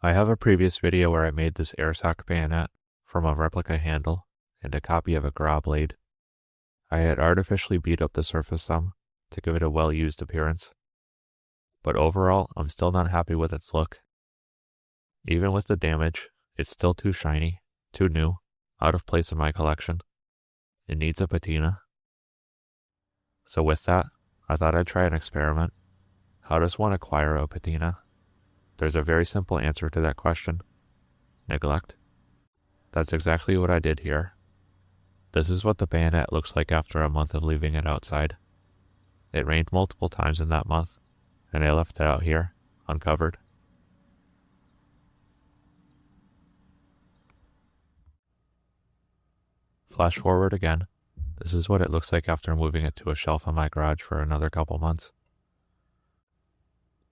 I have a previous video where I made this Ersoc bayonet from a replica handle and a copy of a graw blade. I had artificially beat up the surface some to give it a well-used appearance, but overall I'm still not happy with its look. Even with the damage, it's still too shiny, too new, out of place in my collection. It needs a patina. So with that, I thought I'd try an experiment. How does one acquire a patina? There's a very simple answer to that question. Neglect. That's exactly what I did here. This is what the bayonet looks like after a month of leaving it outside. It rained multiple times in that month, and I left it out here, uncovered. Flash forward again. This is what it looks like after moving it to a shelf in my garage for another couple months.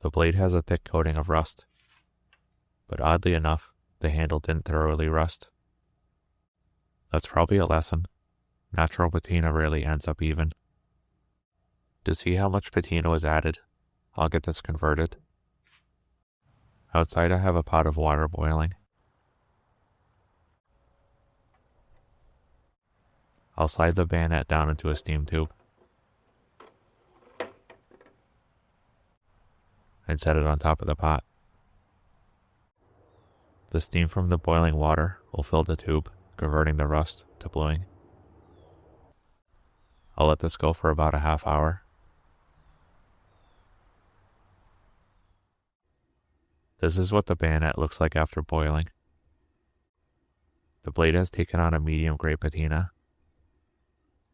The blade has a thick coating of rust, but oddly enough, the handle didn't thoroughly rust. That's probably a lesson. Natural patina rarely ends up even. To see how much patina was added, I'll get this converted. Outside I have a pot of water boiling. I'll slide the bayonet down into a steam tube and set it on top of the pot. The steam from the boiling water will fill the tube, converting the rust to bluing. I'll let this go for about a half hour. This is what the bayonet looks like after boiling. The blade has taken on a medium gray patina.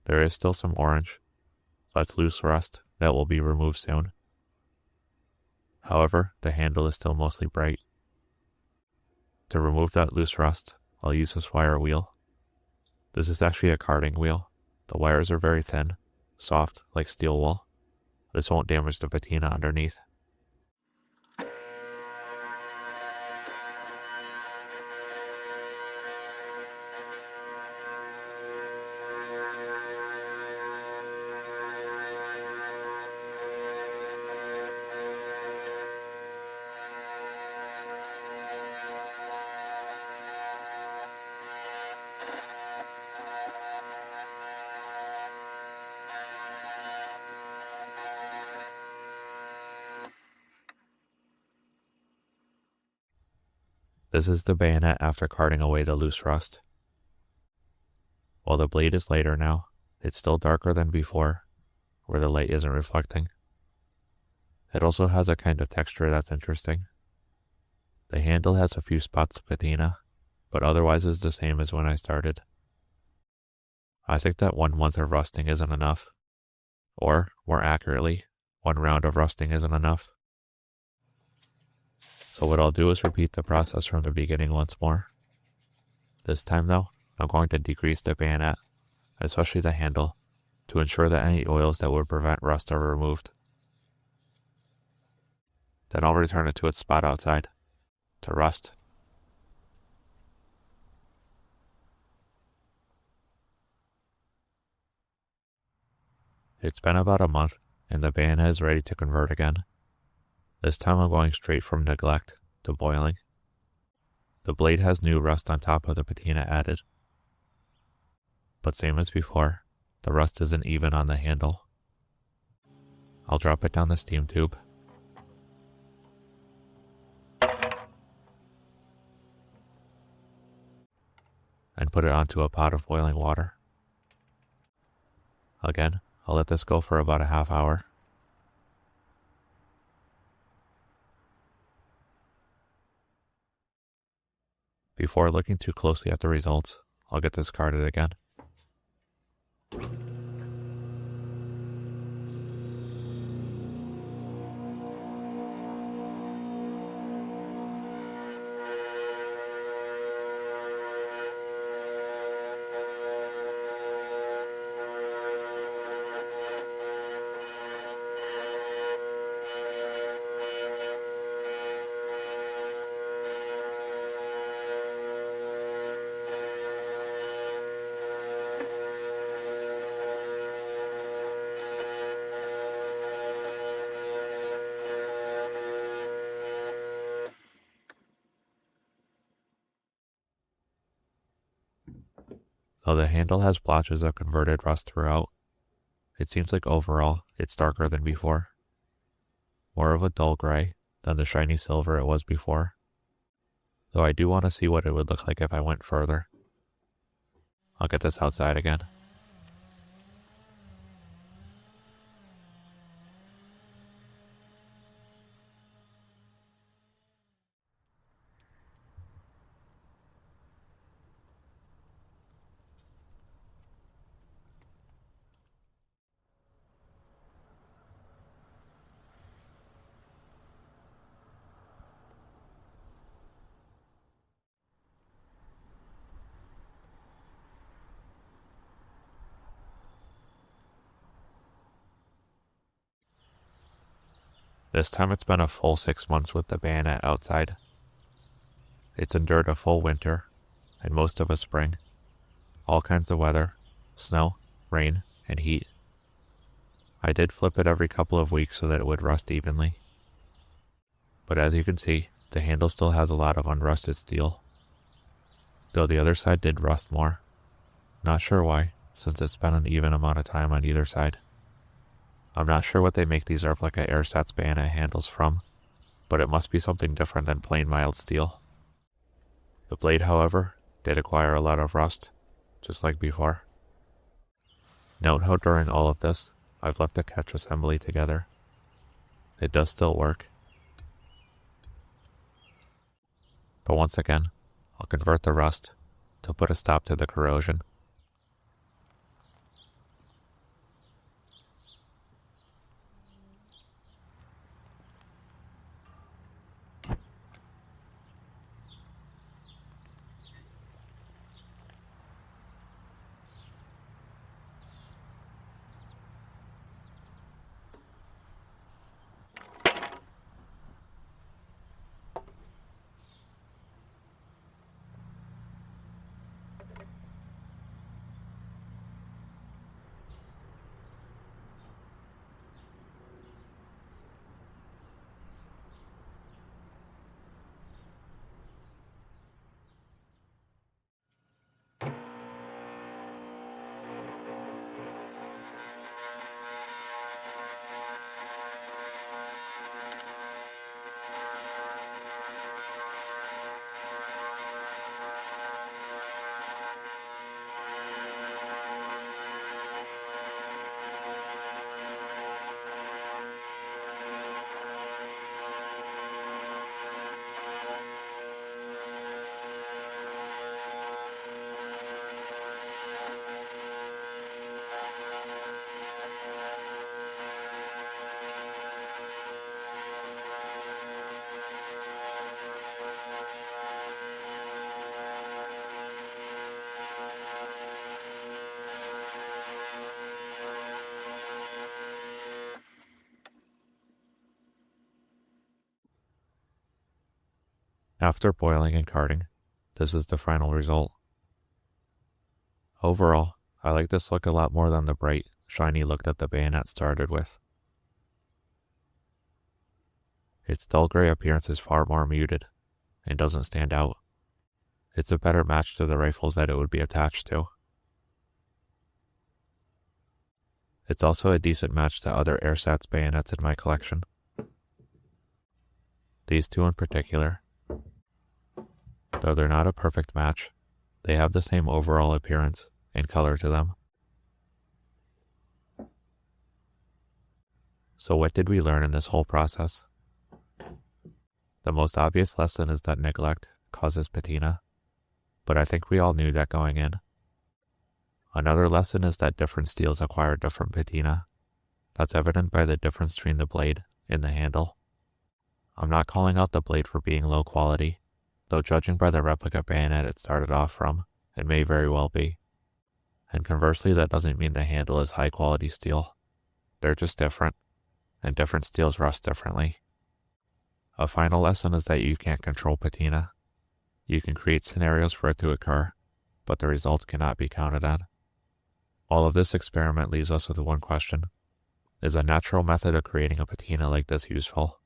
There is still some orange. That's loose rust that will be removed soon. However, the handle is still mostly bright. To remove that loose rust, I'll use this wire wheel. This is actually a carding wheel. The wires are very thin, soft like steel wool. This won't damage the patina underneath. This is the bayonet after carding away the loose rust. While the blade is lighter now, it's still darker than before, where the light isn't reflecting. It also has a kind of texture that's interesting. The handle has a few spots of patina, but otherwise is the same as when I started. I think that 1 month of rusting isn't enough. Or, more accurately, 1 round of rusting isn't enough. So what I'll do is repeat the process from the beginning once more. This time though, I'm going to degrease the bayonet, especially the handle, to ensure that any oils that would prevent rust are removed. Then I'll return it to its spot outside, to rust. It's been about a month, and the bayonet is ready to convert again. This time I'm going straight from neglect to boiling. The blade has new rust on top of the patina added. But same as before, the rust isn't even on the handle. I'll drop it down the steam tube. And put it onto a pot of boiling water. Again, I'll let this go for about a half hour. Before looking too closely at the results, I'll get this carded again. Though the handle has blotches of converted rust throughout, it seems like overall it's darker than before. More of a dull gray than the shiny silver it was before. Though I do want to see what it would look like if I went further. I'll get this outside again. This time it's been a full 6 months with the bayonet outside. It's endured a full winter, and most of a spring, all kinds of weather, snow, rain, and heat. I did flip it every couple of weeks so that it would rust evenly. But as you can see, the handle still has a lot of unrusted steel. Though the other side did rust more. Not sure why, since it's been an even amount of time on either side. I'm not sure what they make these replica Ersoc bayonet handles from, but it must be something different than plain mild steel. The blade, however, did acquire a lot of rust, just like before. Note how during all of this, I've left the catch assembly together. It does still work. But once again, I'll convert the rust to put a stop to the corrosion. After boiling and carding, this is the final result. Overall, I like this look a lot more than the bright, shiny look that the bayonet started with. Its dull gray appearance is far more muted, and doesn't stand out. It's a better match to the rifles that it would be attached to. It's also a decent match to other Ersoc bayonets in my collection. These two in particular. Though they're not a perfect match, they have the same overall appearance and color to them. So what did we learn in this whole process? The most obvious lesson is that neglect causes patina, but I think we all knew that going in. Another lesson is that different steels acquire different patina. That's evident by the difference between the blade and the handle. I'm not calling out the blade for being low quality, though judging by the replica bayonet it started off from, it may very well be. And conversely, that doesn't mean the handle is high quality steel. They're just different, and different steels rust differently. A final lesson is that you can't control patina. You can create scenarios for it to occur, but the result cannot be counted on. All of this experiment leaves us with one question. Is a natural method of creating a patina like this useful?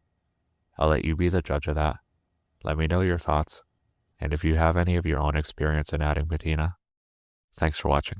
I'll let you be the judge of that. Let me know your thoughts, and if you have any of your own experience in adding patina. Thanks for watching.